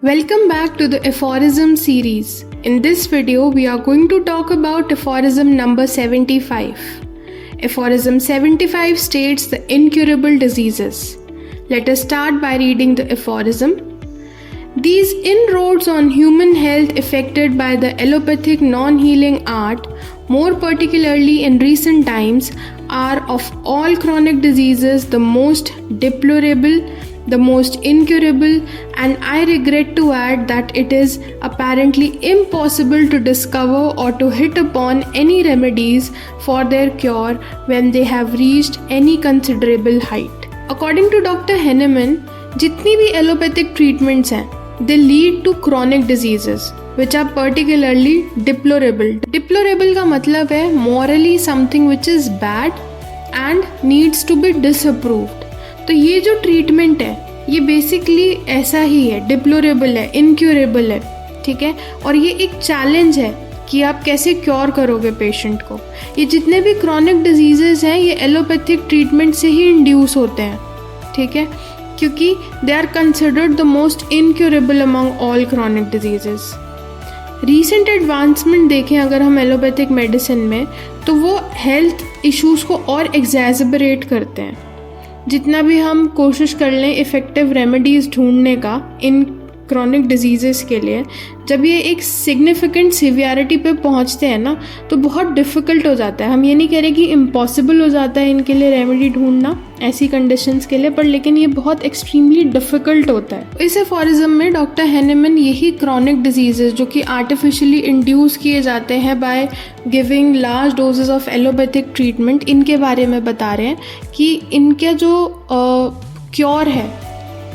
Welcome back to the aphorism series. In this video, we are going to talk about aphorism number 75. Aphorism 75 states the incurable diseases. Let us start by reading the aphorism. These inroads on human health effected by the allopathic non-healing art, more particularly in recent times, are of all chronic diseases the most deplorable, the most incurable, and I regret to add that it is apparently impossible to discover or to hit upon any remedies for their cure when they have reached any considerable height. According to Dr. Henneman, जितनी भी allopathic treatments हैं, they lead to chronic diseases which are particularly deplorable. Deplorable का मतलब है morally something which is bad and needs to be disapproved. तो ये जो treatment है ये बेसिकली ऐसा ही है, डिप्लोरेबल है, इनक्यूरेबल है, ठीक है। और ये एक चैलेंज है कि आप कैसे क्योर करोगे पेशेंट को। ये जितने भी क्रॉनिक डिजीजेस हैं ये एलोपैथिक ट्रीटमेंट से ही इंड्यूस होते हैं, ठीक है, क्योंकि they are considered the most incurable among all chronic diseases. Recent advancement देखें अगर हम एलोपैथिक मेडिसिन में, तो वो हेल्थ इश्यूज़ को और एग्जैजबरेट करते हैं। जितना भी हम कोशिश कर लें इफ़ेक्टिव रेमेडीज़ ढूंढने का इन क्रॉनिक डिजीज़ेस के लिए, जब ये एक सिग्निफिकेंट सीवियरिटी पे पहुंचते हैं ना, तो बहुत डिफ़िकल्ट हो जाता है। हम ये नहीं कह रहे कि इम्पॉसिबल हो जाता है इनके लिए रेमेडी ढूंढना ऐसी कंडीशंस के लिए, पर लेकिन ये बहुत एक्सट्रीमली डिफ़िकल्ट होता है। इस एफोरिज्म में डॉक्टर हैनेमन यही क्रॉनिक डिजीज़ेस जो कि आर्टिफिशियली इंड्यूस किए जाते हैं by giving large doses of allopathic treatment, इनके बारे में बता रहे हैं कि इनका जो क्योर है,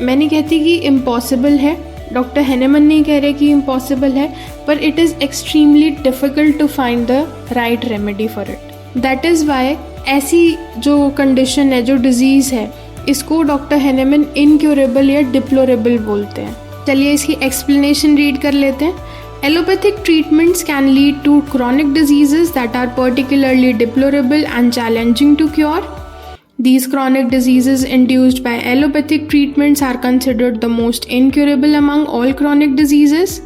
मैं नहीं कहती कि इम्पॉसिबल है, डॉक्टर हैनेमन नहीं कह रहे कि इम्पॉसिबल है, पर it is extremely difficult to find the right remedy for it. That is why ऐसी जो कंडीशन है, जो डिज़ीज़ है, इसको डॉक्टर हैनेमन इनक्यूरेबल या डिप्लोरेबल बोलते हैं। चलिए इसकी एक्सप्लेनेशन रीड कर लेते हैं। Allopathic treatments can lead to chronic diseases that are particularly deplorable and challenging to cure. These chronic diseases induced by allopathic treatments are considered the most incurable among all chronic diseases.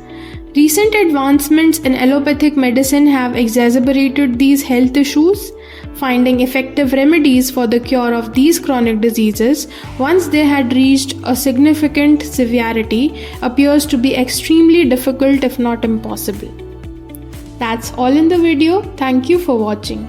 Recent advancements in allopathic medicine have exacerbated these health issues. Finding effective remedies for the cure of these chronic diseases once they had reached a significant severity appears to be extremely difficult if not impossible. That's all in the video. Thank you for watching.